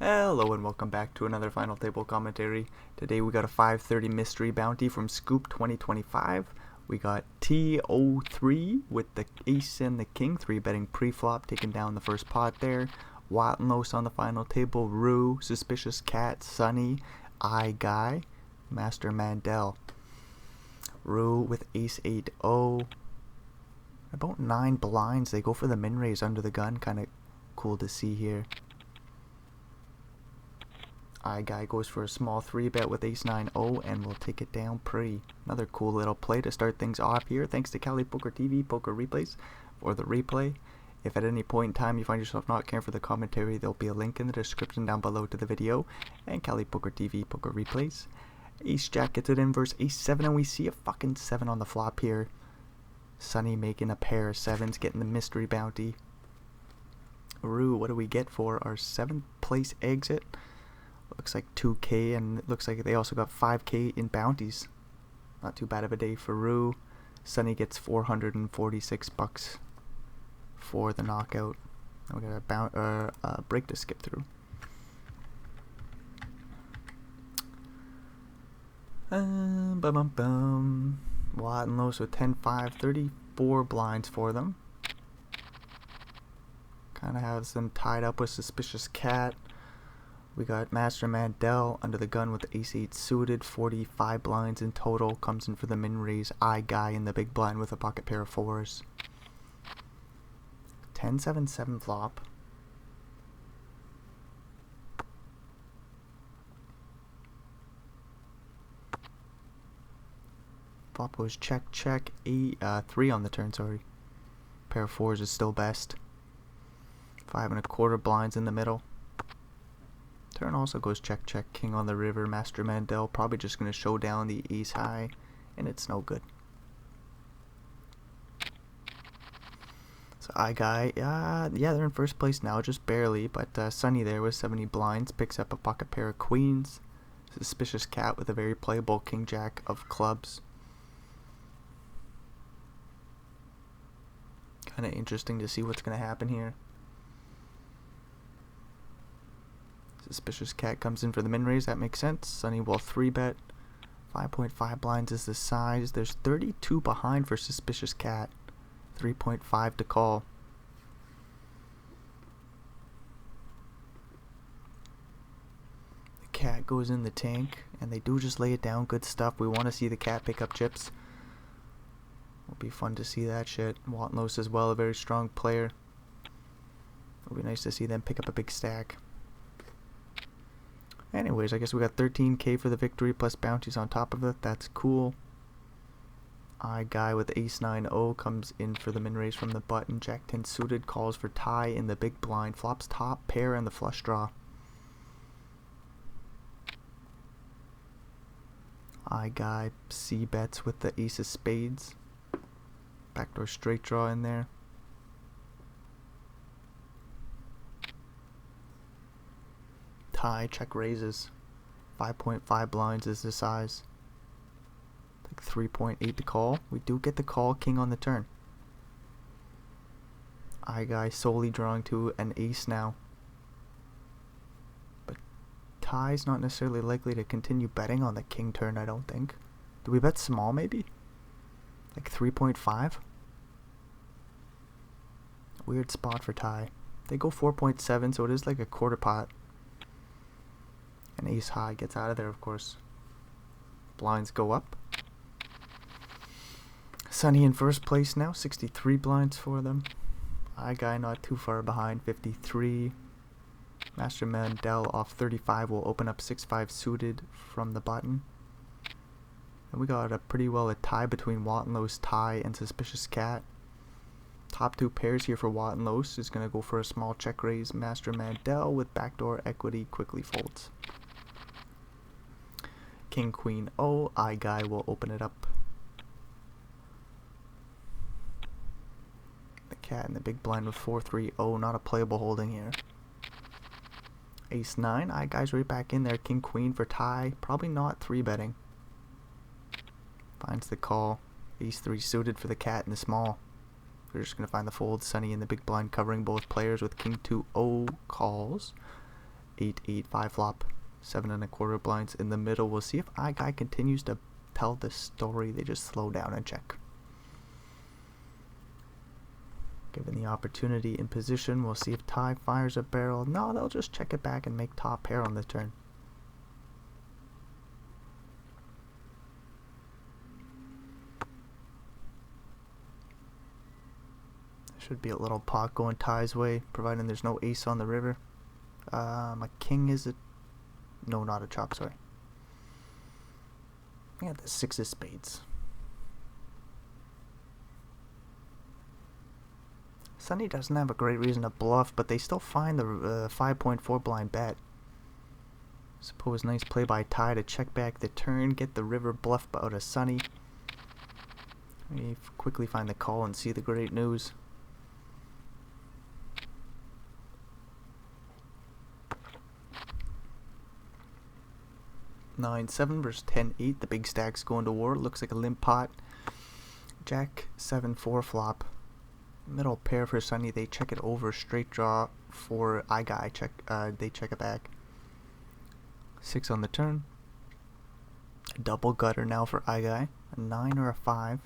Hello and welcome back to another final table commentary. Today we got a 530 mystery bounty from Scoop 2025. We got T03 with the ace and the king, 3-betting pre-flop, taking down the first pot there. Wattenlos on the final table, Rue, Suspicious Cat, Sunny, I Guy, Master Mandel. Rue with ace 8-0. About 9 blinds, they go for the min raise under the gun, kind of cool to see here. I Guy goes for a small 3-bet with ace 9-0 and will take it down pre. Another cool little play to start things off here. Thanks to KalipokerTV Poker Replays for the replay. If at any point in time you find yourself not caring for the commentary, there'll be a link in the description down below to the video and KalipokerTV Poker Replays. Ace Jack gets it in versus ace 7 and we see a fucking 7 on the flop here. Sunny making a pair of 7s, getting the mystery bounty. Rue, what do we get for our 7th place exit? Looks like 2k, and it looks like they also got 5k in bounties. Not too bad of a day for Rue. Sunny gets 446 bucks for the knockout. We got a break to skip through. Wattenlos with 10-5, 34 blinds for them. Kind of has them tied up with Suspicious Cat. We got Master Mandel under the gun with ace 8 suited, 45 blinds in total, comes in for the min raise. I Guy in the big blind with a pocket pair of 4s. 10-7-7 flop. Flop goes check, check, 3 on the turn, sorry. Pair of 4s is still best. 5 1/4 blinds in the middle. Turn also goes check, check, king on the river. Master Mandel probably just going to show down the ace high, and it's no good. So I Guy, yeah, they're in first place now, just barely, but Sunny there with 70 blinds picks up a pocket pair of queens. Suspicious Cat with a very playable king jack of clubs. Kind of interesting to see what's going to happen here. Suspicious Cat comes in for the min raise, that makes sense. Sunny will 3-bet. 5.5 blinds is the size. There's 32 behind for Suspicious Cat. 3.5 to call. The cat goes in the tank, and they do just lay it down. Good stuff. We want to see the cat pick up chips. It'll be fun to see that shit. Wattenlos as well, a very strong player. It'll be nice to see them pick up a big stack. Anyways, I guess we got 13k for the victory plus bounties on top of it. That's cool. I Guy with ace 9-0 comes in for the min raise from the button. Jack 10 suited calls for tie in the big blind. Flops top pair and the flush draw. I Guy C bets with the ace of spades. Backdoor straight draw in there. Tie, check raises. 5.5 blinds is the size. Like 3.8 to call. We do get the call, king on the turn. I Guy solely drawing to an ace now. But tie's not necessarily likely to continue betting on the king turn, I don't think. Do we bet small maybe? Like 3.5? Weird spot for tie. They go 4.7, so it is like a quarter pot. And ace high gets out of there, of course. Blinds go up. Sunny in first place now, 63 blinds for them. I Guy not too far behind, 53. Master Mandel off 35 will open up 6-5 suited from the button. And we got a pretty well a tie between Wattenlos, Tie, and Suspicious Cat. Top 2 pairs here for Wattenlos is going to go for a small check raise. Master Mandel with backdoor equity quickly folds. King, Queen, O. I Guy will open it up. The cat in the big blind with 4-3-0. Not a playable holding here. Ace 9. I Guy's right back in there. King, Queen for tie. Probably not 3-betting. Finds the call. Ace 3 suited for the cat in the small. We're just going to find the fold. Sunny in the big blind covering both players with King 2-0 calls. 8-8 5 flop, 7¼ blinds in the middle. We'll see if iGuy continues to tell the story. They just slow down and check. Given the opportunity in position, we'll see if Ty fires a barrel. No, they'll just check it back and make top pair on the turn. Should be a little pot going Ty's way, providing there's no ace on the river. My king is a... No, not a chop, sorry. Yeah, the 6 of spades. Sunny doesn't have a great reason to bluff, but they still find the 5.4 blind bet. Suppose nice play by Ty to check back the turn, get the river bluff out of Sunny. We quickly find the call and see the great news. (9-7) versus 10-8. The big stack's going to war. Looks like a limp pot. Jack 7-4 flop. Middle pair for Sunny. They check it over. Straight draw for iGuy. They check it back. 6 on the turn. A double gutter now for iGuy. A 9 or a 5.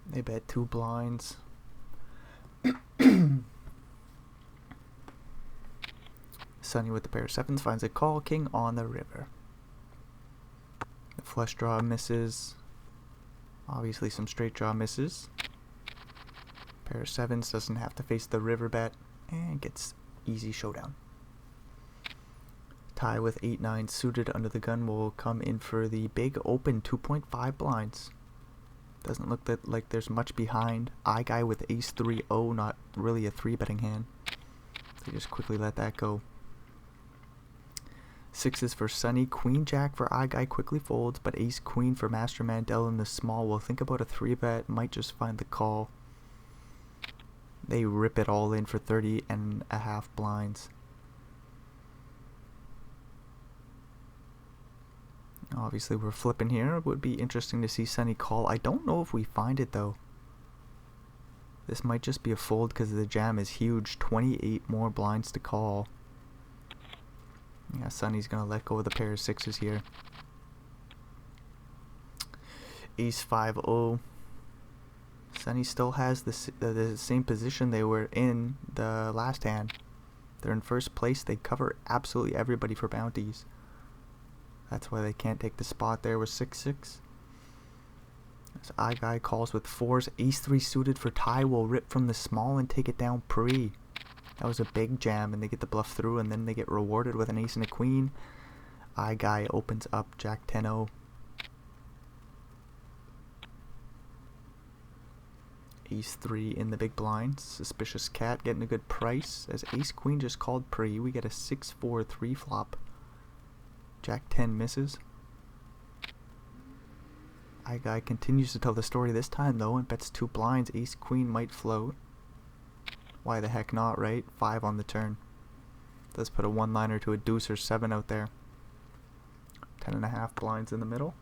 They bet 2 blinds. Sunny with the pair of 7s finds a call. King on the river. The flush draw misses. Obviously some straight draw misses. Pair of 7s doesn't have to face the river bet and gets easy showdown. Ty with 8-9 suited under the gun will come in for the big open 2.5 blinds. Doesn't look like there's much behind. iGuy with ace 3-0, not really a 3-betting hand. They just quickly let that go. 6s for Sunny. Queen Jack for iGuy quickly folds, but ace queen for Master Mandel in the small will think about a 3-bet, might just find the call. They rip it all in for 30.5 blinds. Obviously we're flipping here. It would be interesting to see Sunny call. I don't know if we find it though. This might just be a fold because the jam is huge. 28 more blinds to call. Yeah, Sunny's gonna let go of the pair of 6s here. Ace 5-0. Sunny still has the same position they were in the last hand. They're in first place. They cover absolutely everybody for bounties. That's why they can't take the spot there with 6-6. As iGuy calls with 4s. Ace 3 suited for Ty will rip from the small and take it down pre. That was a big jam, and they get the bluff through, and then they get rewarded with an ace and a queen. iGuy opens up Jack 10-0. Ace 3 in the big blind. Suspicious cat getting a good price. As ace queen just called pre, we get a 6-4 3 flop. Jack 10 misses. iGuy continues to tell the story this time though and bets 2 blinds. Ace queen might float. Why the heck not, right? 5 on the turn. Let's put a 1-liner to a deuce or 7 out there. 10.5 blinds in the middle.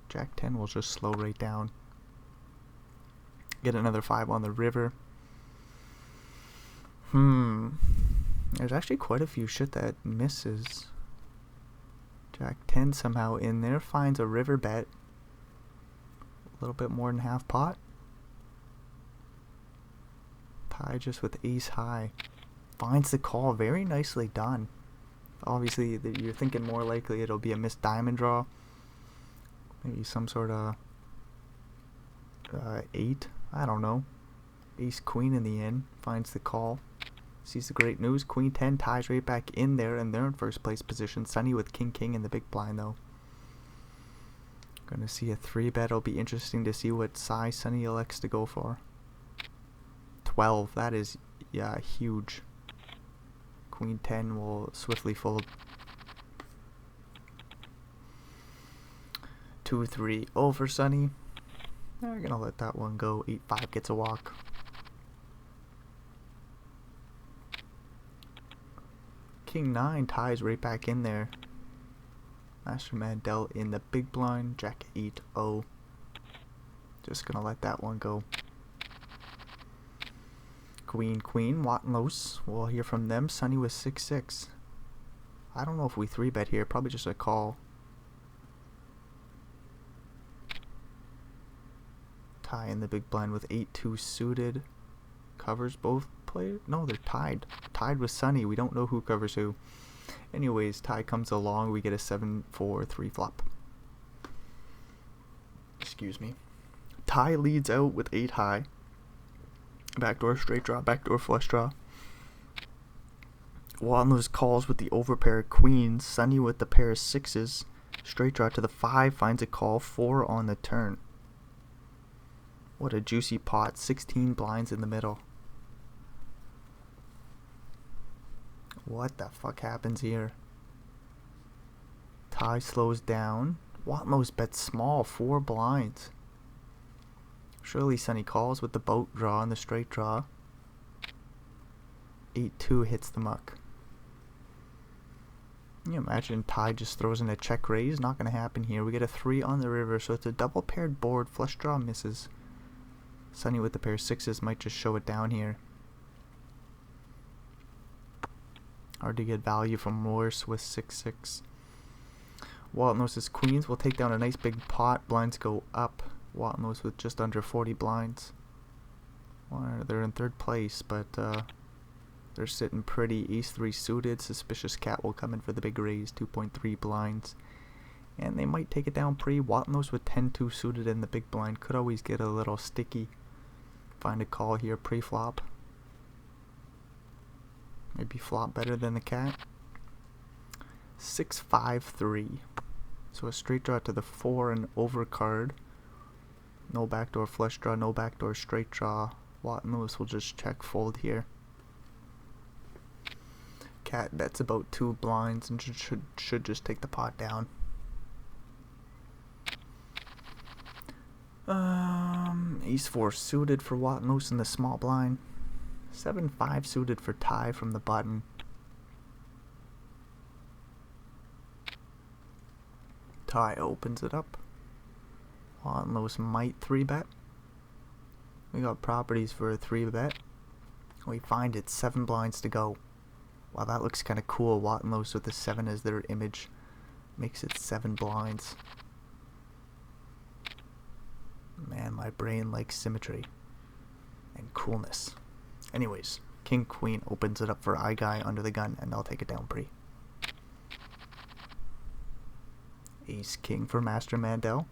Jack 10 will just slow right down. Get another 5 on the river. There's actually quite a few shit that misses. Jack 10 somehow in there finds a river bet. A little bit more than half pot. Ty just with ace high. Finds the call. Very nicely done. Obviously, you're thinking more likely it'll be a missed diamond draw. Maybe some sort of 8. I don't know. Ace queen in the end. Finds the call. Sees the great news. Queen 10 ties right back in there, and they're in first place position. Sunny with king king in the big blind though. Gonna see a 3-bet. It'll be interesting to see what size Sunny elects to go for. 12. That is, yeah, huge. Queen 10 will swiftly fold. 2-3-0 for Sunny. They're gonna let that one go. 8-5 gets a walk. King 9 ties right back in there. Master Mandel in the big blind. Jack 8-0. Just gonna let that one go. Queen, queen, Wattenlos. We'll hear from them. Sunny with 6-6. I don't know if we 3-bet here. Probably just a call. Tie in the big blind with 8-2 suited. Covers both players? No, they're tied. Tied with Sunny. We don't know who covers who. Anyways, tie comes along. We get a 7-4-3 flop. Excuse me. Tie leads out with 8 high. Backdoor straight draw, backdoor flush draw. Wattenlos calls with the overpair of queens. Sunny with the pair of 6s. Straight draw to the 5, finds a call, 4 on the turn. What a juicy pot, 16 blinds in the middle. What the fuck happens here? Tie slows down. Wattenlos bets small, 4 blinds. Surely Sunny calls with the boat draw and the straight draw. 8-2 hits the muck. Can you imagine tie just throws in a check raise? Not going to happen here. We get a 3 on the river, so it's a double paired board. Flush draw misses. Sunny with the pair of 6s might just show it down here. Hard to get value from Morse with 6-6. Wattenlos' queens will take down a nice big pot. Blinds go up. Wattenlos with just under 40 blinds. Well, they're in 3rd place, but they're sitting pretty. Ace-3 suited. Suspicious cat will come in for the big raise. 2.3 blinds. And they might take it down pre. Wattenlos with 10-2 suited in the big blind. Could always get a little sticky. Find a call here pre-flop. Maybe flop better than the cat. 6-5-3. So a straight draw to the 4 and overcard. No backdoor flush draw, no backdoor straight draw. Wattenlos will just check fold here. Cat bets about 2 blinds and should just take the pot down. Ace-4 suited for Wattenlos in the small blind. 7-5 suited for tie from the button. Tie opens it up. Wattenlos might 3-bet. We got properties for a 3-bet. We find it 7 blinds to go. Wow, that looks kind of cool. Wattenlos with the 7 as their image makes it 7 blinds. Man, my brain likes symmetry and coolness. Anyways, King Queen opens it up for I guy under the gun, and I'll take it down pre. Ace King for Master Mandel.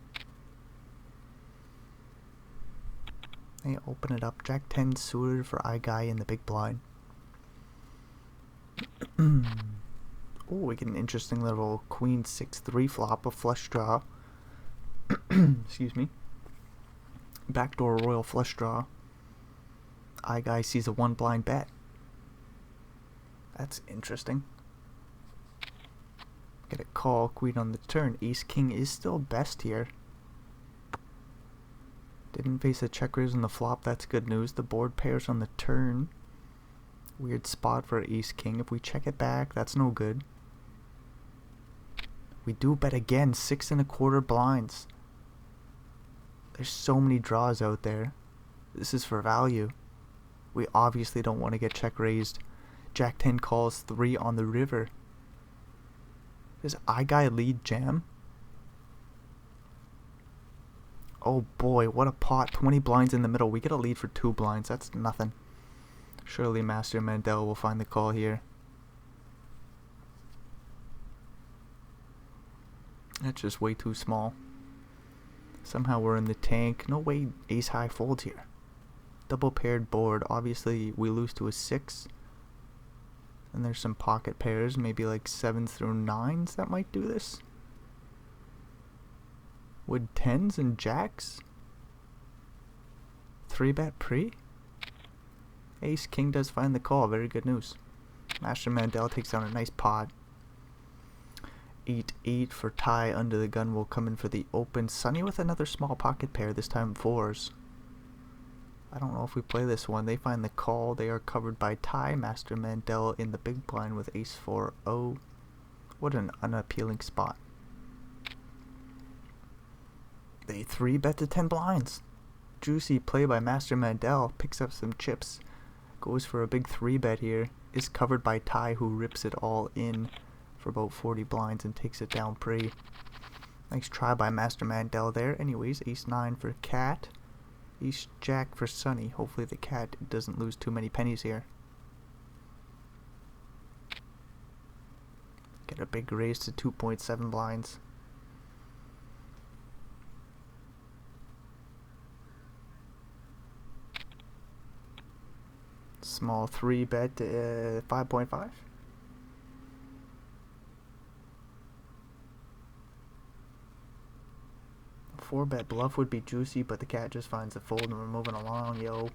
They open it up. Jack 10 suited for I guy in the big blind. Oh, we get an interesting little Queen 6-3 flop, a flush draw. Excuse me. Backdoor royal flush draw. I guy sees a 1 blind bet. That's interesting. Get a call, queen on the turn. Ace King is still best here. Didn't face a check raise on the flop, that's good news. The board pairs on the turn. Weird spot for Ace King. If we check it back, that's no good. We do bet again, 6 1/4 blinds. There's so many draws out there. This is for value. We obviously don't want to get check raised. Jack 10 calls 3 on the river. Does I guy lead jam? Oh boy, what a pot. 20 blinds in the middle. We get a lead for 2 blinds. That's nothing. Surely Master Mandel will find the call here. That's just way too small. Somehow we're in the tank. No way ace high folds here. Double paired board. Obviously we lose to a 6. And there's some pocket pairs, maybe like 7s through 9s that might do this. Would 10s and jacks 3-bet pre? Ace King does find the call. Very good news. Master Mandel takes down a nice pot. 8-8 for tie under the gun will come in for the open. Sunny with another small pocket pair, this time 4s. I don't know if we play this one. They find the call. They are covered by tie. Master Mandel in the big blind with ace-4-0. What an unappealing spot. They 3-bet to 10 blinds. Juicy play by Master Mandel. Picks up some chips. Goes for a big 3-bet here. Is covered by Ty, who rips it all in for about 40 blinds and takes it down pre. Nice try by Master Mandel there. Anyways, ace-9 for Cat. Ace-Jack for Sonny. Hopefully the Cat doesn't lose too many pennies here. Get a big raise to 2.7 blinds. Small 3-bet, 5.5. A 4-bet bluff would be juicy, but the Cat just finds a fold and we're moving along, yo.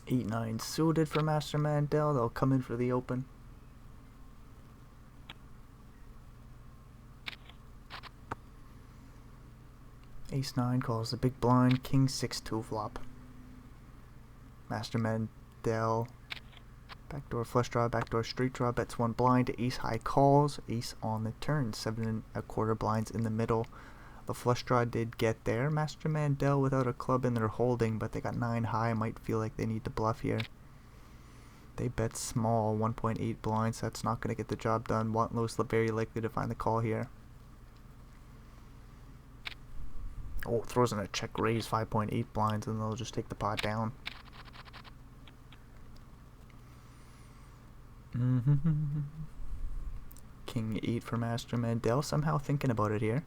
8-9 suited for Master Mandel. They'll come in for the open. Ace-9 calls the big blind. King 6-2 flop. Master Mandel. Backdoor flush draw, backdoor straight draw. Bets 1 blind. Ace high calls. Ace on the turn. 7.25 blinds in the middle. The flush draw did get there. Master Mandel without a club in their holding, but they got 9 high. Might feel like they need to bluff here. They bet small, 1.8 blinds. That's not going to get the job done. Wantlow's very likely to find the call here. Oh, throws in a check raise, 5.8 blinds, and they'll just take the pot down. King 8 for Master Mandel. Somehow thinking about it here.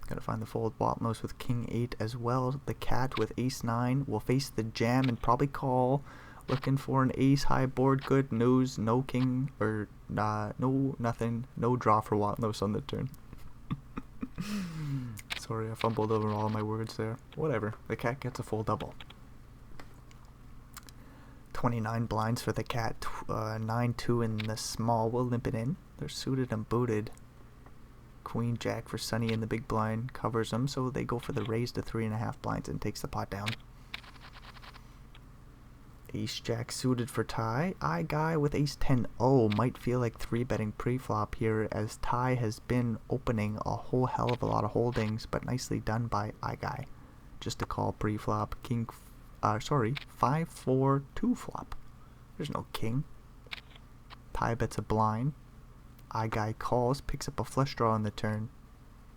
Gotta find the fold. Watmos with King 8 as well. The Cat with Ace 9 will face the jam and probably call. Looking for an ace high board. Good news. No king or no nothing. No draw for Watmos on the turn. Sorry, I fumbled over all my words there. Whatever. The Cat gets a full double. 29 blinds for the Cat. 9-2 in the small. We'll limp it in. They're suited and booted. Queen Jack for Sonny in the big blind covers them, so they go for the raise to 3.5 blinds and takes the pot down. Ace Jack suited for Ty. I guy with Ace 10-0 might feel like 3-betting pre-flop here, as Ty has been opening a whole hell of a lot of holdings, but nicely done by I guy. Just a call pre-flop. King, 5-4-2 flop. There's no king. Ty bets a blind. I guy calls, picks up a flush draw on the turn.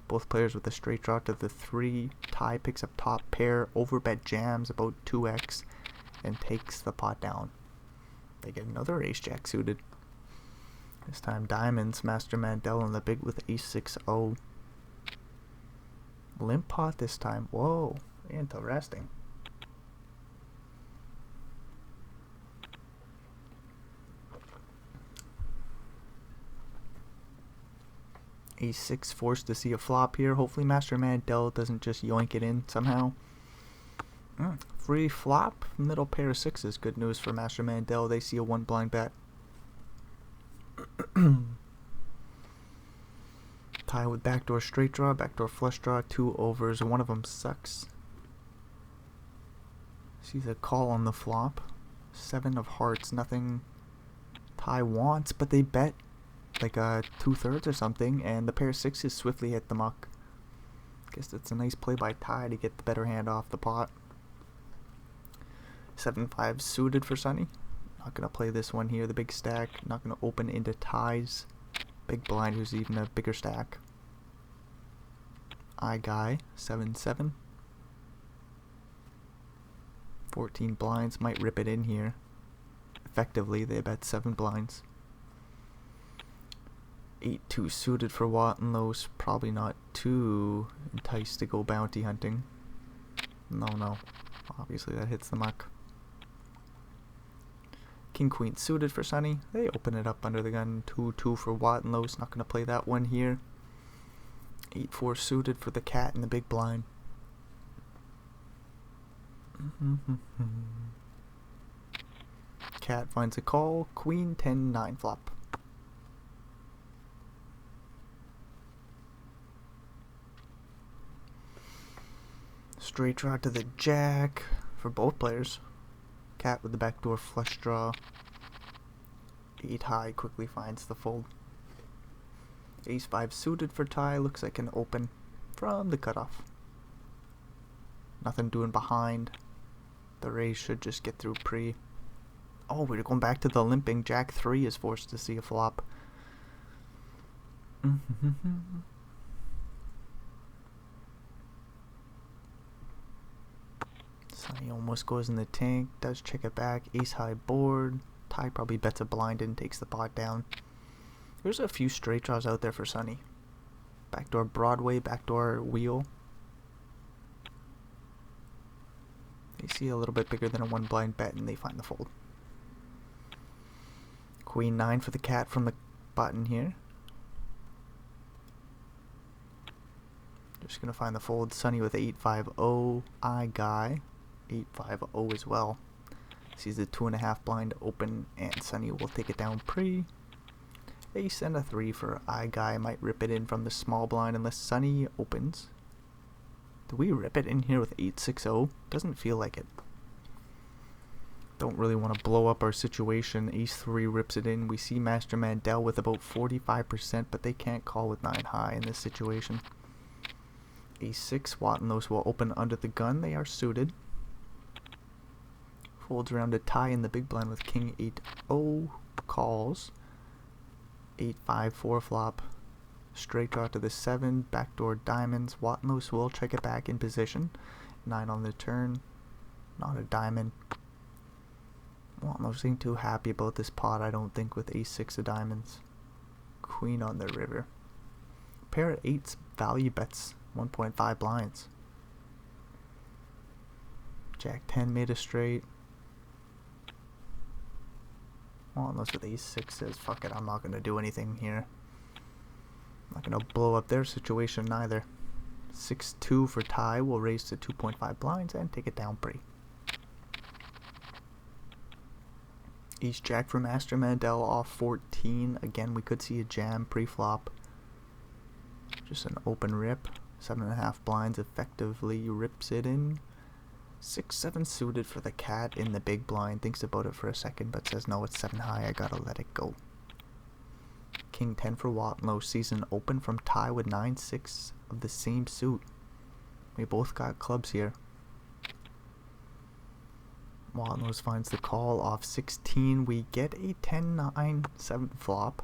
Both players with a straight draw to the 3. Ty picks up top pair, overbet jams about 2x, and takes the pot down. They get another ace jack suited. This time diamonds. Master Mandel in the big with ace 6-0. Limp pot this time. Whoa, interesting. Ace 6 forced to see a flop here. Hopefully Master Mandel doesn't just yoink it in somehow. Free flop, middle pair of 6s. Good news for Master Mandel. They see a 1 blind bet. Tie with backdoor straight draw, backdoor flush draw, 2 overs. One of them sucks. Sees a call on the flop. 7 of hearts, nothing Ty wants, but they bet like 2/3 or something, and the pair of 6s swiftly hit the muck. Guess that's a nice play by Ty to get the better hand off the pot. 7-5 suited for Sonny. Not gonna play this one here, the big stack. Not gonna open into Ty's big blind, who's even a bigger stack. I guy 7-7. 14 blinds, might rip it in here. Effectively, they bet 7 blinds. 8-2 suited for Wattenlos. Probably not too enticed to go bounty hunting. No. Obviously that hits the muck. King Queen suited for Sonny. They open it up under the gun. 2-2 for Wattenlos. Not going to play that one here. 8-4 suited for the Cat in the big blind. Cat finds a call. Queen 10-9 flop. Straight draw to the Jack for both players. Cat with the backdoor flush draw. 8 high quickly finds the fold. Ace 5 suited for tie. Looks like an open from the cutoff. Nothing doing behind. The raise should just get through pre. Oh, we're going back to the limping. Jack 3 is forced to see a flop. Sonny almost goes in the tank. Does check it back. Ace high board. Tie probably bets a blind and takes the pot down. There's a few straight draws out there for Sonny. Backdoor Broadway, backdoor wheel. They see a little bit bigger than a one blind bet and they find the fold. Queen 9 for the cat from the button here. Just gonna find the fold. Sonny with 8-5-0. I guy 8-5-0 as well. Sees the 2.5 blind open and Sonny will take it down pre. Ace and a 3 for I guy. Might rip it in from the small blind unless Sonny opens. Do we rip it in here with 8-6-0? Doesn't feel like it. Don't really want to blow up our situation. Ace 3 rips it in. We see Master Mandel with about 45%, but they can't call with 9 high in this situation. Ace 6, Wattenlos will open under the gun. They are suited. Folds around a tie in the big blind with King 8-0. Calls. 8-5-4 flop. Straight draw to the 7. Backdoor diamonds. Wattenlos will check it back in position. 9 on the turn. Not a diamond. Wattenlos ain't too happy about this pot, I don't think, with Ace 6 of diamonds. Queen on the river. Pair of 8s value bets 1.5 blinds. Jack 10 made a straight. Wattenlos with Ace 6 says, fuck it, I'm not going to do anything here. I'm not going to blow up their situation neither. 6-2 for tie. We'll raise to 2.5 blinds and take it down pre. Ace Jack for Master Mandel off 14. Again, we could see a jam pre-flop. Just an open rip. 7.5 blinds effectively rips it in. 6-7 suited for the cat in the big blind. Thinks about it for a second, but says no, it's 7 high. I gotta let it go. King 10 for Wattenlos. Sees an open from tie with 9-6 of the same suit. We both got clubs here. Wattenlos finds the call off 16. We get a 10-9-7 flop.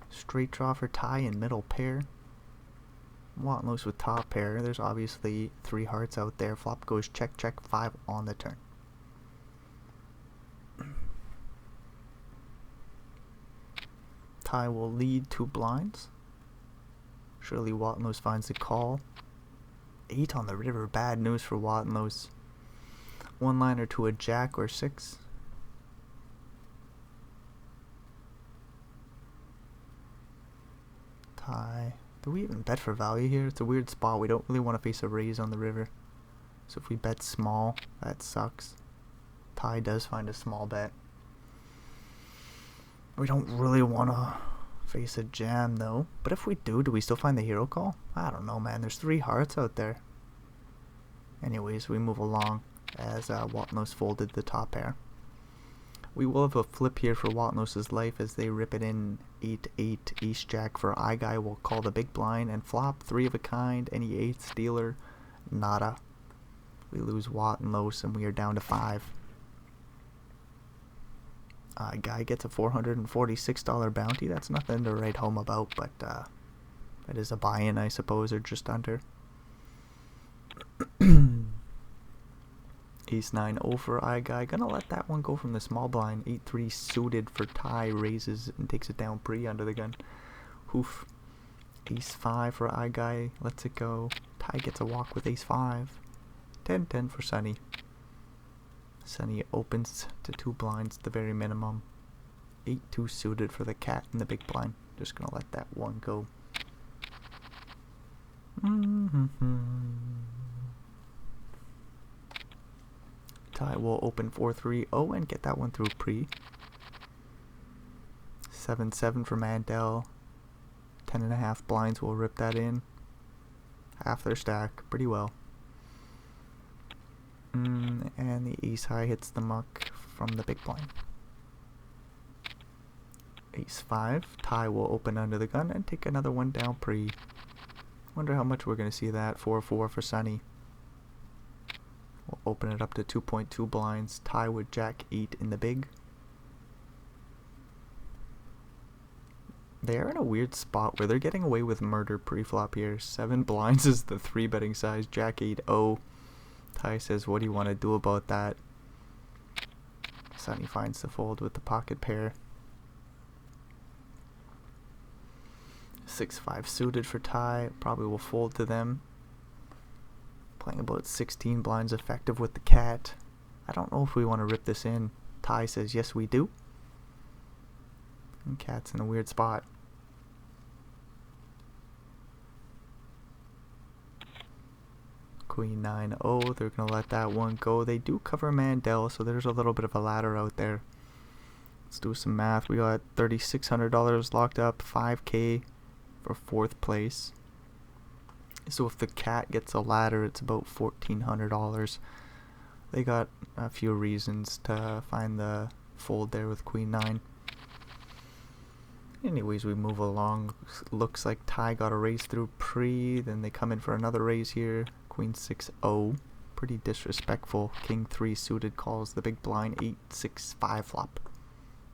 Straight draw for tie and middle pair. Wattenlos with top pair. There's obviously 3 hearts out there. Flop goes check, check, 5 on the turn. Tie will lead 2 blinds. Surely Wattenlos finds the call. 8 on the river. Bad news for Wattenlos. 1 liner to a jack or 6. Tie. Do we even bet for value here? It's a weird spot. We don't really want to face a raise on the river. So if we bet small, that sucks. Tie does find a small bet. We don't really want to face a jam though. But if we do we still find the hero call? I don't know, man. There's 3 hearts out there. Anyways, we move along as Wattenlos folded the top pair. We will have a flip here for Wattenlos' life as they rip it in 8-8. Ace Jack for I guy will call the big blind and flop 3 of a kind. Any 8th dealer, nada. We lose Wattenlos and we are down to 5. Guy gets a $446 bounty. That's nothing to write home about, but that is a buy-in, I suppose, or just under. Ace 9-0 for I guy. Gonna let that one go from the small blind. 8-3 suited for tie. Raises and takes it down pre under the gun. Hoof. Ace 5 for I guy. Lets it go. Tie gets a walk with Ace 5. 10-10 for Sonny. Sonny opens to 2 blinds, the very minimum. 8-2 suited for the cat in the big blind. Just gonna let that one go. Tie will open 4-3-0 and get that one through pre. 7-7 for Mandel. 10.5 blinds will rip that in. Half their stack, pretty well. And the ace high hits the muck from the big blind. Ace 5. Tie will open under the gun and take another one down pre. Wonder how much we're going to see that. 4-4 for Sunny. We'll open it up to 2.2 blinds. Tie with Jack 8 in the big. They're in a weird spot where they're getting away with murder pre-flop here. 7 blinds is the 3 betting size. Jack 8-0. Ty says, what do you want to do about that? Sunny finds the fold with the pocket pair. 6-5 suited for Ty. Probably will fold to them. Playing about 16 blinds effective with the cat. I don't know if we want to rip this in. Ty says, yes we do. And cat's in a weird spot. Queen 9-0, they're going to let that one go. They do cover Mandel, so there's a little bit of a ladder out there. Let's do some math. We got $3,600 locked up, 5K for 4th place. So if the cat gets a ladder, it's about $1,400. They got a few reasons to find the fold there with Queen 9. Anyways, we move along. Looks like Ty got a raise through pre, then they come in for another raise here. Queen 6-0, pretty disrespectful. King 3 suited calls the big blind. 8-6-5 flop.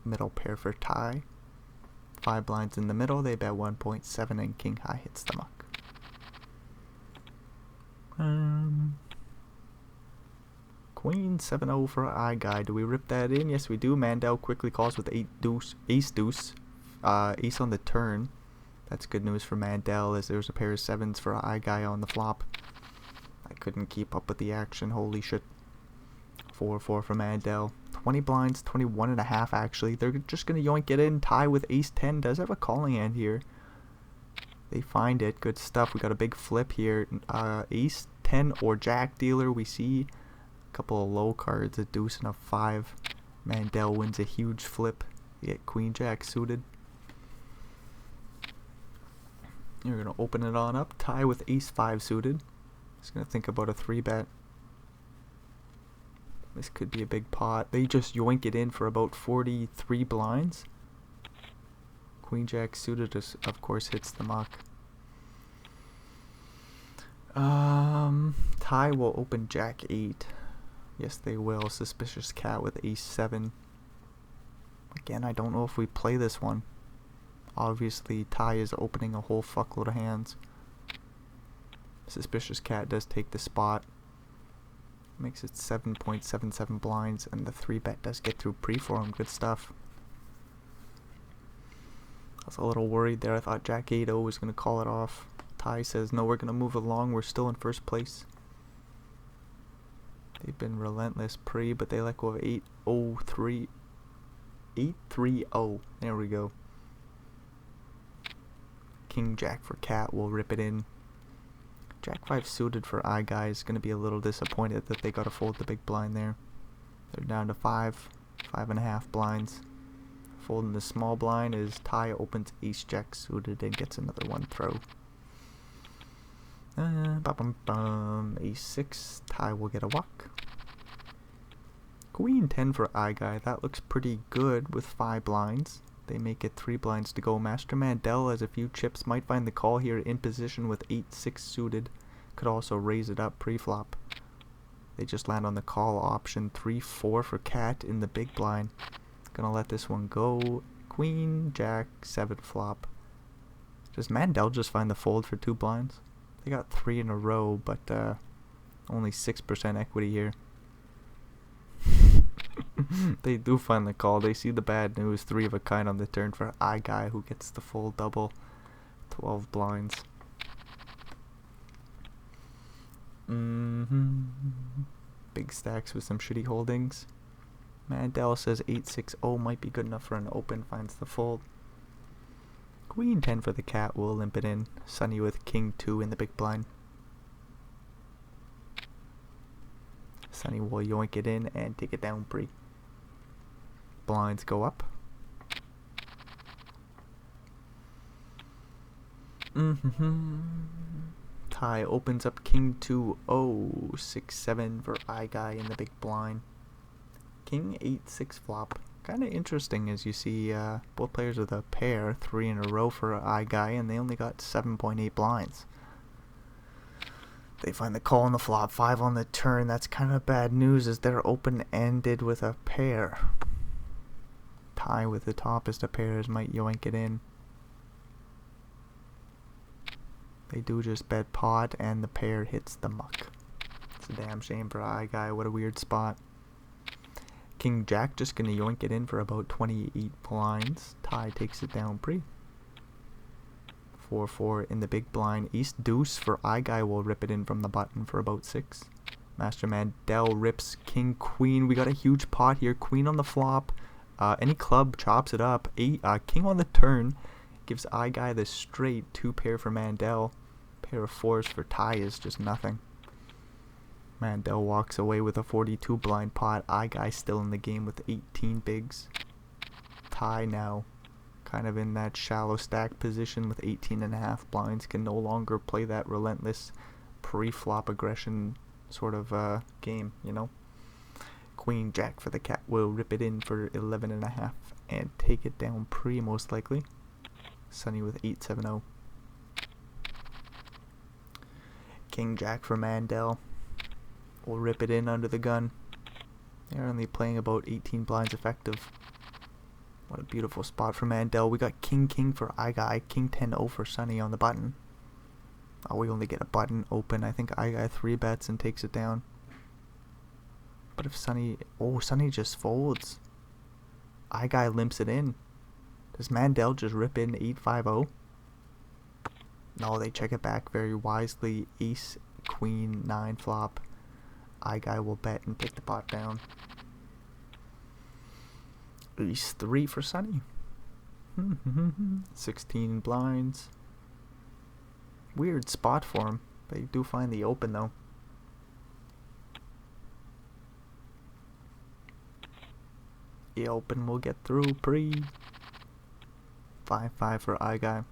Middle pair for Ty. 5 blinds in the middle, they bet 1.7 and king high hits the muck. Queen 7-0 for I guy. Do we rip that in? Yes we do. Mandel quickly calls with ace deuce. Ace on the turn. That's good news for Mandel, as there's a pair of 7s for I guy on the flop. I couldn't keep up with the action, holy shit. 4-4 for Mandel. 20 blinds, 21.5 actually. They're just gonna yoink it in. Tie with ace 10. Does have a calling hand here. They find it. Good stuff. We got a big flip here. Ace 10 or jack dealer. We see a couple of low cards, a deuce and a 5. Mandel wins a huge flip. You get queen jack suited. You're gonna open it on up. Tie with ace 5 suited. Just gonna think about a 3-bet. This could be a big pot. They just yoink it in for about 43 blinds. Queen jack suited, of course, hits the muck. Ty will open jack 8. Yes, they will. Suspicious cat with ace 7. Again, I don't know if we play this one. Obviously, Ty is opening a whole fuckload of hands. Suspicious cat does take the spot. Makes it 7.77 blinds, and the 3-bet does get through pre for him. Good stuff. I was a little worried there. I thought Jack 8-0 was going to call it off. Ty says, no, we're going to move along. We're still in first place. They've been relentless pre, but they let go of 8-0-3. 8-3-0. There we go. King jack for cat will rip it in. Jack 5 suited for I guy is going to be a little disappointed that they got to fold the big blind there. They're down to 5.5 blinds. Folding the small blind is Ty opens ace jack suited and gets another one throw. Ace 6, Ty will get a walk. Queen 10 for I guy. That looks pretty good with 5 blinds. They make it 3 blinds to go. Master Mandel has a few chips. Might find the call here in position with 8-6 suited. Could also raise it up pre-flop. They just land on the call option. 3-4 for cat in the big blind. Gonna let this one go. Queen, jack, 7 flop. Does Mandel just find the fold for 2 blinds? They got 3 in a row, but only 6% equity here. They do find the call. They see the bad news. 3 of a kind on the turn for I guy, who gets the full double. 12 blinds. Big stacks with some shitty holdings. Mandel says 8-6-0 might be good enough for an open. Finds the fold. Queen 10 for the cat will limp it in. Sunny with king 2 in the big blind. Sunny will yoink it in and take it down pre. Blinds go up. Ty opens up king 2-0. 6-7 for I guy in the big blind. King 8-6 flop. Kind of interesting as you see both players with a pair, 3 in a row for I guy, and they only got 7.8 blinds. They find the call on the flop, 5 on the turn. That's kind of bad news as they're open-ended with a pair. Tie with the toppest of pairs might yoink it in. They do just bet pot, and the pair hits the muck. It's a damn shame for I guy. What a weird spot. King Jack just gonna yoink it in for about 28 blinds. Tie takes it down pre. 4-4 in the big blind. Ace deuce for I guy will rip it in from the button for about 6. Master Mandel rips king queen. We got a huge pot here. Queen on the flop. Any club chops it up. King on the turn gives I guy the straight. 2 pair for Mandel. Pair of 4s for tie is just nothing. Mandel walks away with a 42 blind pot. I guy still in the game with 18 bigs. Tie now kind of in that shallow stack position with 18.5 blinds. Can no longer play that relentless pre-flop aggression sort of game, you know. Queen Jack for the cat will rip it in for 11.5 and take it down pre most likely. Sunny with 8-7-0. King Jack for Mandel will rip it in under the gun. They're only playing about 18 blinds effective. What a beautiful spot for Mandel. We got King King for I guy. King 10-0 for Sunny on the button. Oh, we only get a button open. I think I guy 3 bets and takes it down. But if Sunny... Oh, Sunny just folds. I guy limps it in. Does Mandel just rip in 8-5-0? No, they check it back very wisely. Ace, Queen, 9 flop. I guy will bet and take the pot down. Ace 3 for Sunny. 16 blinds. Weird spot for him. They do find the open though. The open will get through pre. 5-5 for I guy.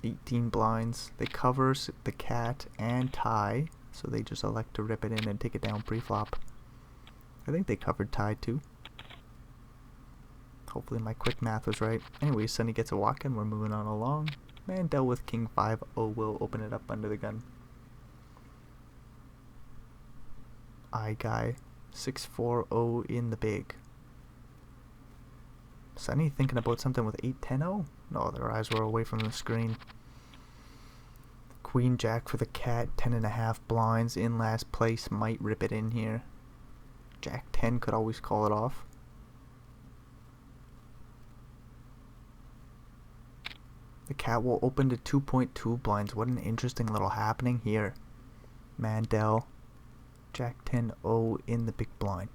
18 blinds. They cover the cat and tie, so they just elect to rip it in and take it down pre-flop. I think they covered tie too. Hopefully my quick math was right. Anyway, Sunny gets a walk in. We're moving on along. Mandel with king 5-0 will open it up under the gun. I guy 6-4-0 in the big. Sunny thinking about something with 8-10-0? No, their eyes were away from the screen. Queen Jack for the cat, 10.5 blinds in last place, might rip it in here. Jack 10 could always call it off. The cat will open to 2.2 blinds. What an interesting little happening here. Mandel, Jack 10-0 in the big blind.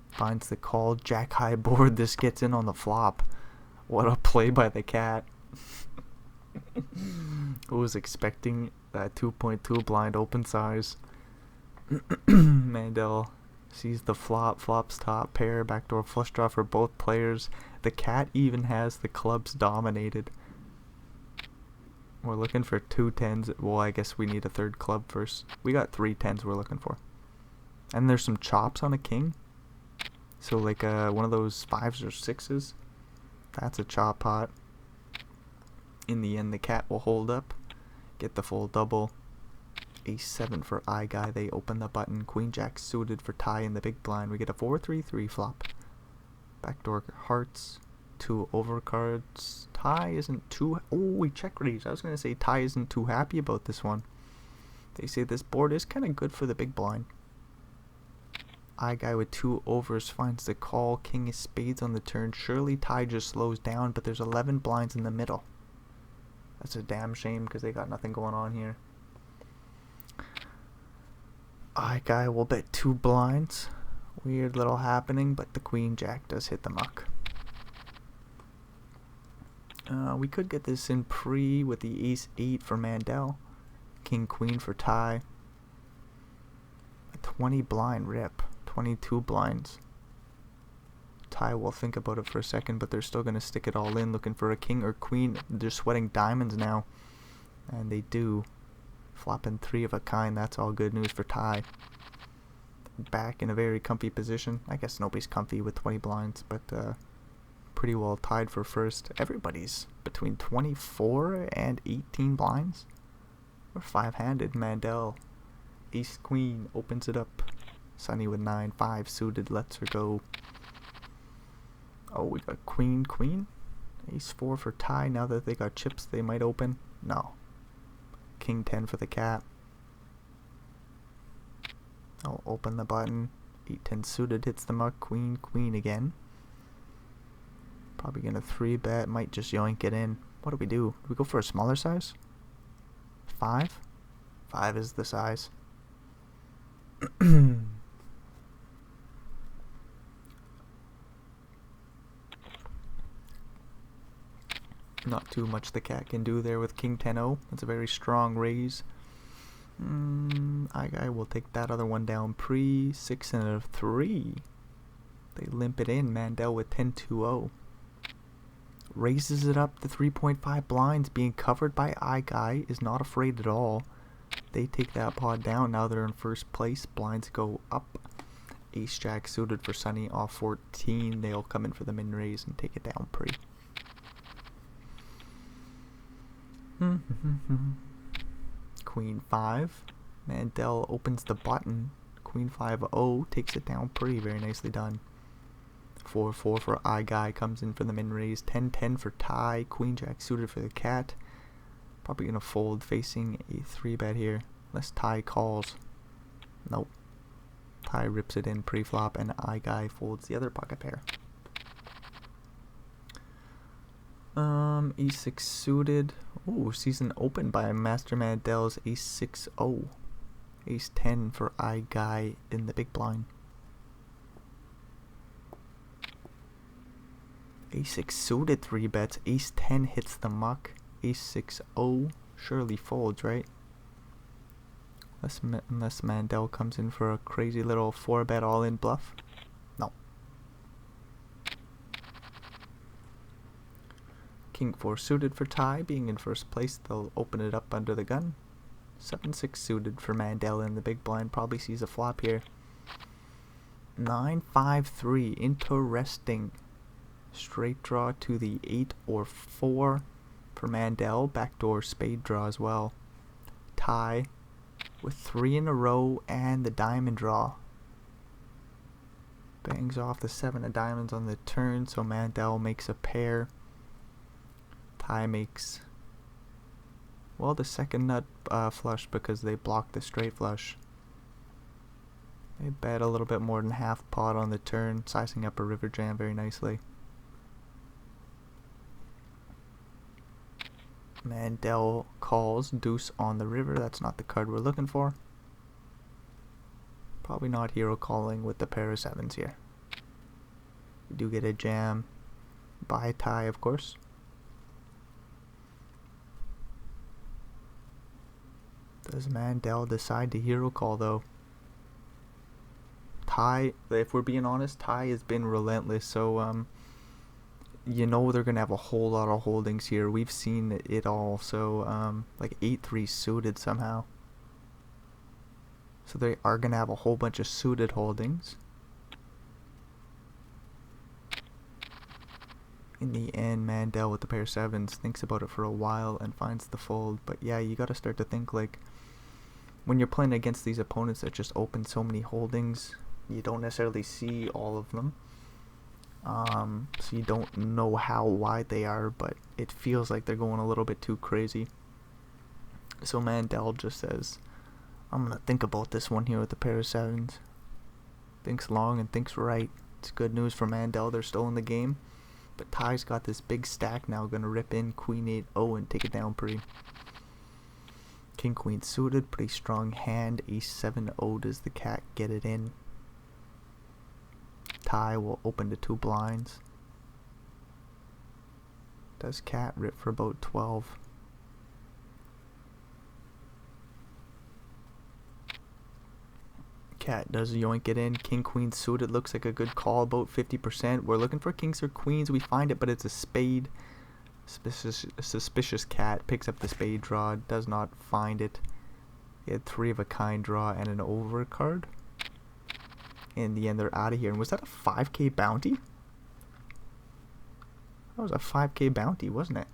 Finds the call. Jack high board. This gets in on the flop. What a play by the cat. Who was expecting that 2.2 blind open size? Mandel sees the flop. Flops top pair. Backdoor flush draw for both players. The cat even has the clubs dominated. We're looking for 2 10s. Well, I guess we need a third club first. We got 3 10s we're looking for. And there's some chops on a king. So like one of those 5s or 6s. That's a chop pot. In the end, the cat will hold up. Get the full double. Ace 7 for I guy. They open the button. Queen Jack suited for tie in the big blind. We get a 4-3-3 flop. Backdoor hearts. 2 overcards. Tie isn't too... Oh, we check raise. I was going to say tie isn't too happy about this one. They say this board is kind of good for the big blind. I guy with 2 overs finds the call. King of spades on the turn. Surely tie just slows down, but there's 11 blinds in the middle. That's a damn shame because they got nothing going on here. I guy will bet 2 blinds. Weird little happening, but the Queen Jack does hit the muck. We could get this in pre with the Ace 8 for Mandel. King Queen for tie. A 20 blind rip. 22 blinds. Tie will think about it for a second, but they're still going to stick it all in, looking for a king or queen. They're sweating diamonds now. And they do. Flopping 3 of a kind. That's all good news for tie. back in a very comfy position. I guess nobody's comfy with 20 blinds, but pretty well tied for first. Everybody's between 24 and 18 blinds. We're five-handed. Mandel, ace queen, opens it up. Sunny with 9-5 suited, lets her go. Oh, we got queen, queen. Ace 4 for tie. Now that they got chips, they might open. No. King 10 for the cat. I'll open the button. 8-10 suited hits the muck. Queen, queen again. Probably gonna 3-bet. Might just yoink it in. What do? Do we go for a smaller size? 5? 5 is the size. Not too much the cat can do there with King 10-0. It's a very strong raise. I will take that other one down pre. 6 and a 3. They limp it in. Mandel with 10-2-0. Raises it up to 3.5 blinds. Being covered by Guy is not afraid at all. They take that pot down. Now they're in first place. Blinds go up. Ace Jack suited for Sunny off 14. They'll come in for the min raise and take it down pre. Queen 5. Mandel opens the button. Queen 5-0 takes it down pre. Very nicely done. 4-4 for Guy comes in for the min raise. 10-10 for tie. Queen Jack suited for the cat. Probably gonna fold facing a 3-bet here. Unless tie calls. Nope. Tie rips it in pre-flop and Guy folds the other pocket pair. E6 suited. Ooh, season opened by Master Mandel's Ace 6-0. Ace 10 for Guy in the big blind. A6 suited 3-bets. Ace 10 hits the muck. Ace 6-0 surely folds, right? Unless Mandel comes in for a crazy little 4-bet all-in bluff. No. King 4 suited for tie. Being in first place, they'll open it up under the gun. 7-6 suited for Mandel in the big blind. Probably sees a flop here. 9-5-3. Interesting. Straight draw to the 8 or 4 for Mandel. Backdoor spade draw as well. Tie with 3 in a row and the diamond draw. Bangs off the 7 of diamonds on the turn, so Mandel makes a pair. Tie makes, well, the second nut flush because they block the straight flush. They bet a little bit more than half pot on the turn, sizing up a river jam very nicely. Mandel calls deuce on the river. That's not the card we're looking for. Probably not hero calling with the pair of 7s here. We do get a jam by tie, of course. Does Mandel decide to hero call though? Tie, if we're being honest, tie has been relentless, so you know they're gonna have a whole lot of holdings here. We've seen it all. So like 8-3 suited somehow. So they are gonna have a whole bunch of suited holdings. In the end, Mandel with the pair of 7s thinks about it for a while and finds the fold. But yeah, you gotta start to think, like, when you're playing against these opponents that just open so many holdings, you don't necessarily see all of them. So you don't know how wide they are, but it feels like they're going a little bit too crazy. So Mandel just says, I'm gonna think about this one here with the pair of 7s. Thinks long and thinks right. It's good news for Mandel, they're still in the game. But Ty's got this big stack now, gonna rip in Queen 8-0 and take it down pretty. King Queen suited, pretty strong hand. Ace 7-0, does the cat get it in? Ty will open to 2 blinds. Does cat rip for about 12? Cat does yoink it in. King Queen suited looks like a good call, about 50%. We're looking for kings or queens. We find it, but it's a spade. Suspicious cat picks up the spade draw, does not find it. He had 3 of a kind draw and an over card. In the end, they're out of here. And was that a 5K bounty? That was a 5K bounty, wasn't it?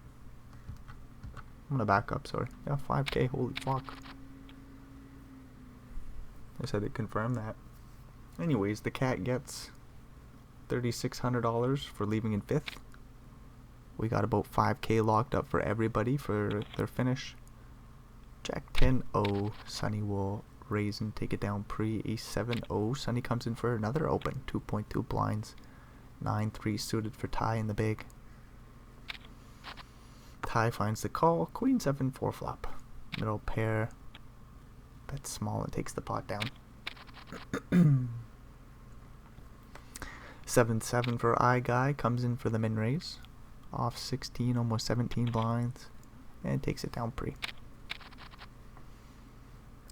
I'm gonna back up, sorry. Yeah, 5K, holy fuck. I said to confirm that. Anyways, the cat gets $3,600 for leaving in 5th. We got about 5K locked up for everybody for their finish. Jack 10-0. Sonny will raise and take it down pre. Ace 7-0. Sonny comes in for another open. 2.2 blinds. 9-3 suited for Ty in the big. Ty finds the call. Queen 7-4 flop. Middle pair. Bets small and takes the pot down. 7-7 for I guy. Comes in for the min raise. Off 16, almost 17 blinds. And takes it down pre.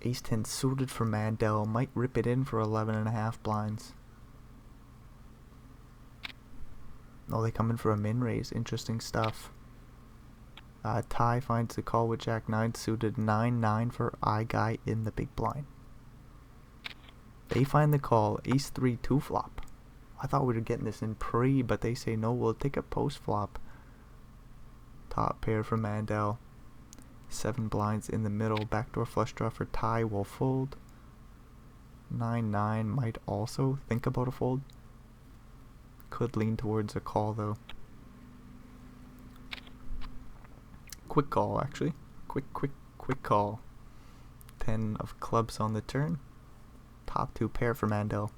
Ace 10 suited for Mandel. Might rip it in for 11.5 blinds. Oh, they come in for a min raise. Interesting stuff. Ty finds the call with Jack 9 suited. 9-9 for I guy in the big blind. They find the call. Ace 3 2 flop. I thought we were getting this in pre, but they say no, we'll take a post flop. Top pair for Mandel. 7 blinds in the middle. Backdoor flush draw for Ty will fold. 9-9 might also think about a fold. Could lean towards a call though. Quick call actually. Quick call. 10 of clubs on the turn. Top 2 pair for Mandel.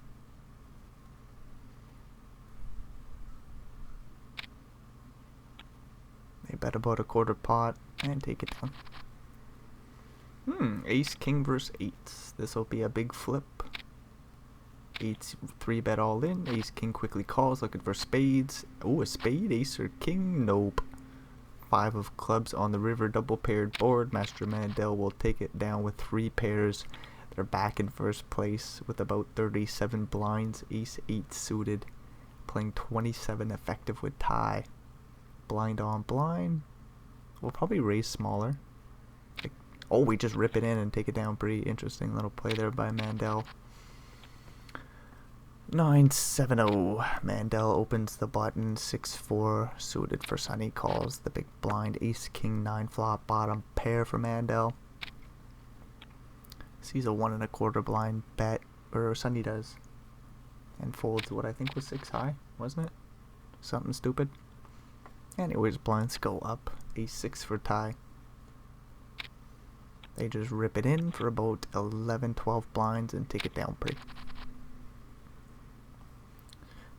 They bet about a quarter pot and take it down. Ace king versus 8s. This will be a big flip. 8's 3 bet all in. Ace king quickly calls, looking for spades. Oh, a spade, ace or king? Nope. 5 of clubs on the river, double paired board. Master Mandel will take it down with 3 pairs. They're back in first place with about 37 blinds. Ace 8 suited, playing 27 effective with Ty. Blind on blind. We'll probably raise smaller. Oh, we just rip it in and take it down. Pretty interesting little play there by Mandel. 9-7-0. Mandel opens the button. 6-4 suited for Sonny. Calls the big blind. Ace king 9 flop. Bottom pair for Mandel. Sees a 1 1/4 blind bet, or Sonny does, and folds what I think was 6 high, wasn't it? Something stupid. Anyways, blinds go up. Ace 6 for Ty. They just rip it in for about 11-12 blinds and take it down pretty.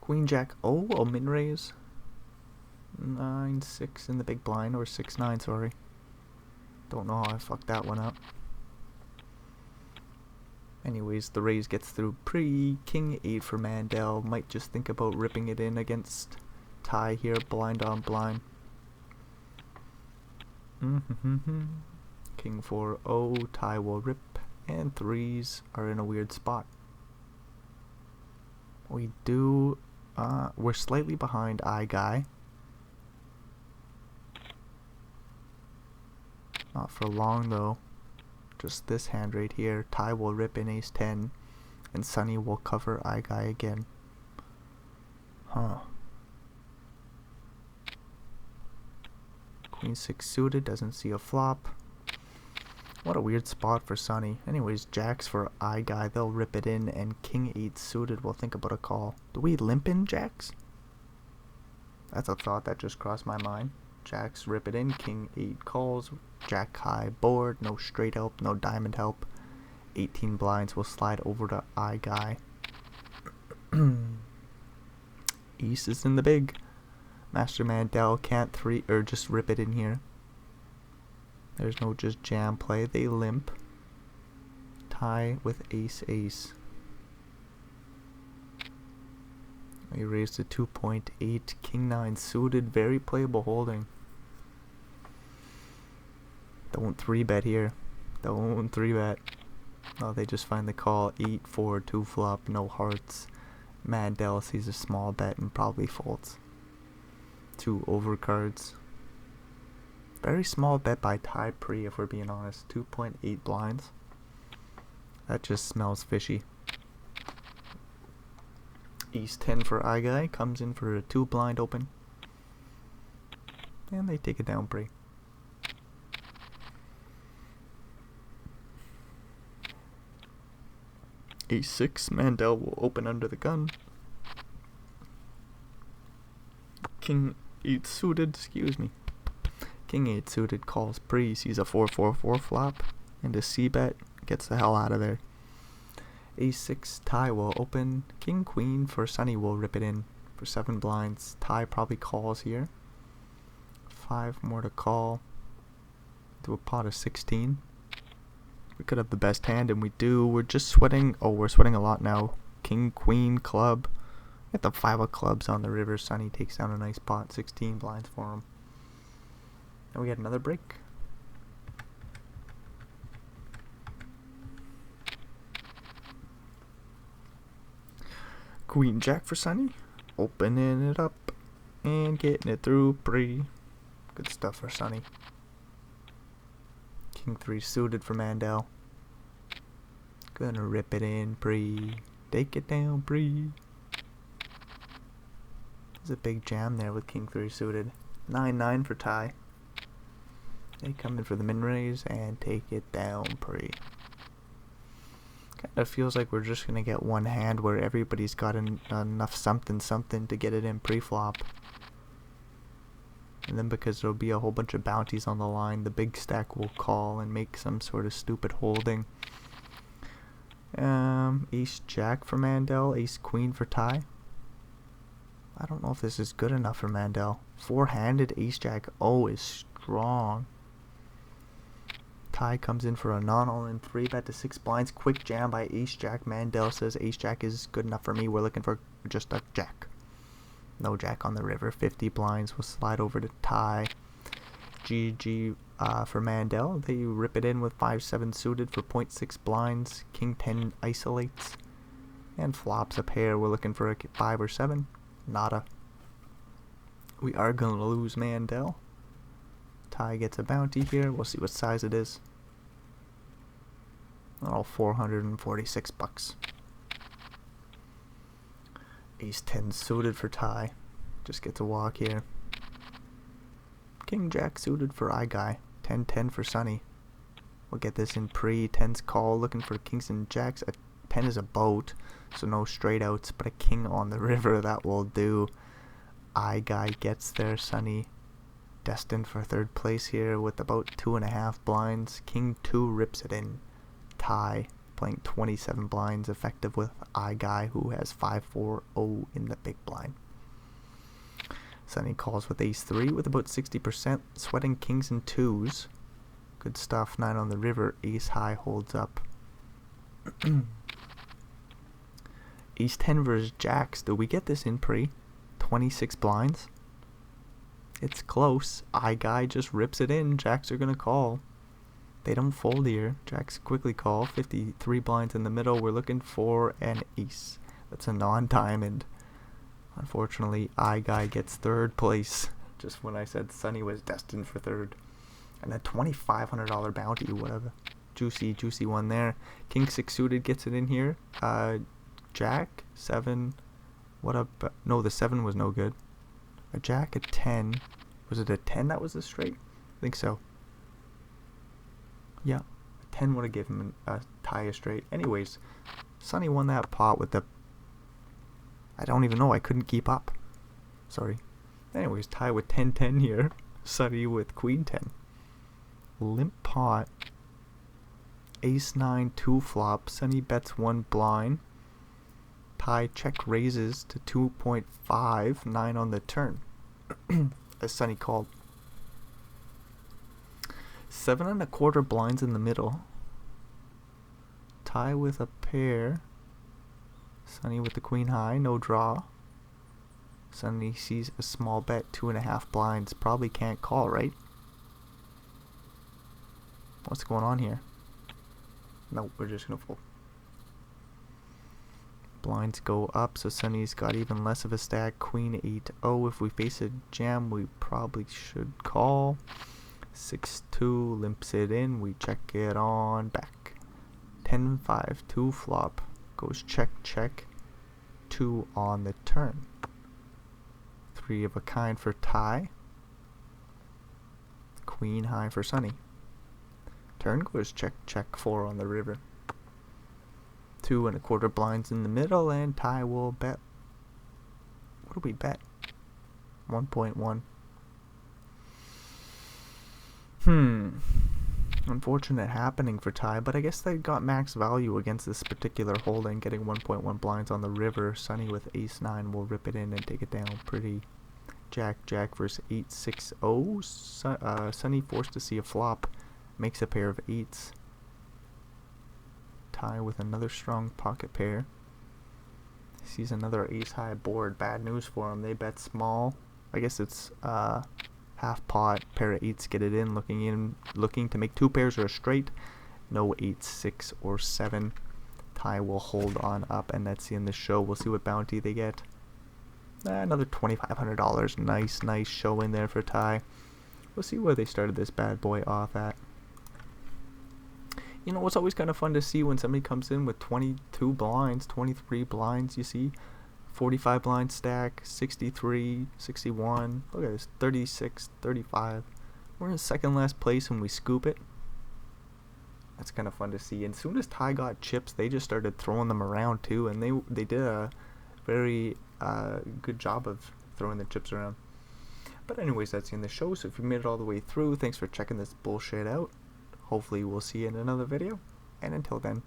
Queen Jack. Oh, a min raise. 9-6 in the big blind, or 6-9, sorry. Don't know how I fucked that one up. Anyways, the raise gets through pre. King 8 for Mandel. Might just think about ripping it in against Ty here. Blind on blind. King 4-0. Ty will rip. And 3s are in a weird spot. We do... we're slightly behind I guy. Not for long though. Just this hand right here. Ty will rip in ace 10, and Sonny will cover I guy again. Huh. Queen 6 suited, doesn't see a flop. What a weird spot for Sonny. Anyways, jacks for I guy, they'll rip it in, and king 8 suited will think about a call. Do we limp in jacks? That's a thought that just crossed my mind. Jacks rip it in, king 8 calls, jack high board, no straight help, no diamond help. 18 blinds will slide over to I guy. Ace is in the big. Master Mandel can't just rip it in here. There's no just jam play, they limp. Tie with ace ace. We raised to 2.8. King 9 suited, very playable holding. Don't 3-bet here. Don't 3-bet. Oh, they just find the call. 8-4, 2 flop, no hearts. Mandel sees a small bet and probably folds. 2 overcards. Very small bet by Ty pre, if we're being honest. 2.8 blinds. That just smells fishy. Ace 10 for I guy comes in for a 2 blind open. And they take it down pre. Ace 6, Mandel will open under the gun. King 8 suited, excuse me. King 8 suited calls pre, sees a 4-4-4 flop, and a c-bet, gets the hell out of there. Ace 6, tie will open. King Queen for Sunny will rip it in for 7 blinds. Tie probably calls here. 5 more to call. To a pot of 16. We could have the best hand, and we do. We're just sweating. Oh, we're sweating a lot now. King, Queen, Club. Get the 5 of clubs on the river. Sunny takes down a nice pot. 16 blinds for him. And we get another break. Queen Jack for Sunny. Opening it up and getting it through pre. Good stuff for Sunny. King 3 suited for Mandel. Gonna rip it in pre. Take it down pre. There's a big jam there with King 3 suited. 9-9 for tie. They come in for the min raise and take it down pre. Kind of feels like we're just gonna get one hand where everybody's got enough something to get it in pre-flop. And then because there'll be a whole bunch of bounties on the line, the big stack will call and make some sort of stupid holding. Ace Jack for Mandel, Ace Queen for tie. I don't know if this is good enough for Mandel. 4-handed Ace Jack O is strong. Tie comes in for a non-all-in 3-bet to 6 blinds. Quick jam by Ace Jack. Mandel says Ace Jack is good enough for me. We're looking for just a jack. No jack on the river. 50 blinds. We'll slide over to tie. GG for Mandel. They rip it in with 5-7 suited for 0.6 blinds. King 10 isolates. And flops a pair. We're looking for a 5 or 7. Nada. We are going to lose Mandel. Tie gets a bounty here. We'll see what size it is. Oh, 446 bucks. Ace 10 suited for tie. Just gets a walk here. King Jack suited for I guy. 10-10 for Sunny. We'll get this in pre. 10's call. Looking for kings and jacks. A 10 is a boat, so no straight outs, but a king on the river, that will do. I guy gets there. Sunny destined for 3rd place here with about 2.5 blinds. King 2 rips it in. Tie playing 27 blinds, effective with I guy, who has 5-4-0 in the big blind. Sunny calls with Ace 3 with about 60%, sweating kings and 2s. Good stuff. 9 on the river. Ace high holds up. Ace 10 versus jacks. Do we get this in pre? 26 blinds. It's close. I guy just rips it in. Jacks are gonna call. They don't fold here. Jacks quickly call. 53 blinds in the middle. We're looking for an ace. That's a non-diamond. Unfortunately, I guy gets 3rd place. Just when I said Sunny was destined for 3rd. And a $2,500 bounty. What a juicy one there. King 6 suited gets it in here. Jack 7. No, the 7 was no good. A jack, a 10. Was it a 10 that was the straight? I think so. Yeah, a 10 would have given him a tie a straight. Anyways, Sunny won that pot with the... I don't even know. I couldn't keep up. Sorry. Anyways, tie with 10-10 here. Sunny with Queen 10. Limp pot. Ace 9, 2 flop. Sunny bets 1 blind. Tie check raises to 2.5, 9 on the turn. As Sunny called. 7 1/4 blinds in the middle. Tie with a pair. Sunny with the queen high, no draw. Sunny sees a small bet, 2.5 blinds. Probably can't call, right? What's going on here? No, we're just gonna fold. Blinds go up, so Sunny's got even less of a stack. Queen 8-0. If we face a jam, we probably should call. 6-2 limps it in. We check it on back. 10-5 2 flop. Goes check. 2 on the turn. 3 of a kind for tie. Queen high for Sunny. Turn goes check, check, 4 on the river. 2 1/4 blinds in the middle, and tie will bet. What do we bet? 1.1. Unfortunate happening for tie, but I guess they got max value against this particular holding, getting 1.1 blinds on the river. Sunny with ace 9 will rip it in and take it down pretty. Jack, Jack versus 8, 6, 0. Sunny forced to see a flop, makes a pair of 8s. Tie with another strong pocket pair. Sees another ace high board. Bad news for him. They bet small. I guess it's half pot. Pair of 8s get it in. Looking to make 2 pairs or a straight. No 8, 6, or 7. Tie will hold on up, and that's the end of the show. We'll see what bounty they get. Another $2,500. Nice show in there for tie. We'll see where they started this bad boy off at. You know, it's always kind of fun to see when somebody comes in with 22 blinds, 23 blinds, you see. 45 blind stack, 63, 61, look at this, 36, 35. We're in second last place and we scoop it. That's kind of fun to see. And as soon as Ty got chips, they just started throwing them around too, and they did a very good job of throwing the chips around. But anyways, that's the end of the show. So if you made it all the way through, thanks for checking this bullshit out. Hopefully we'll see you in another video, and until then,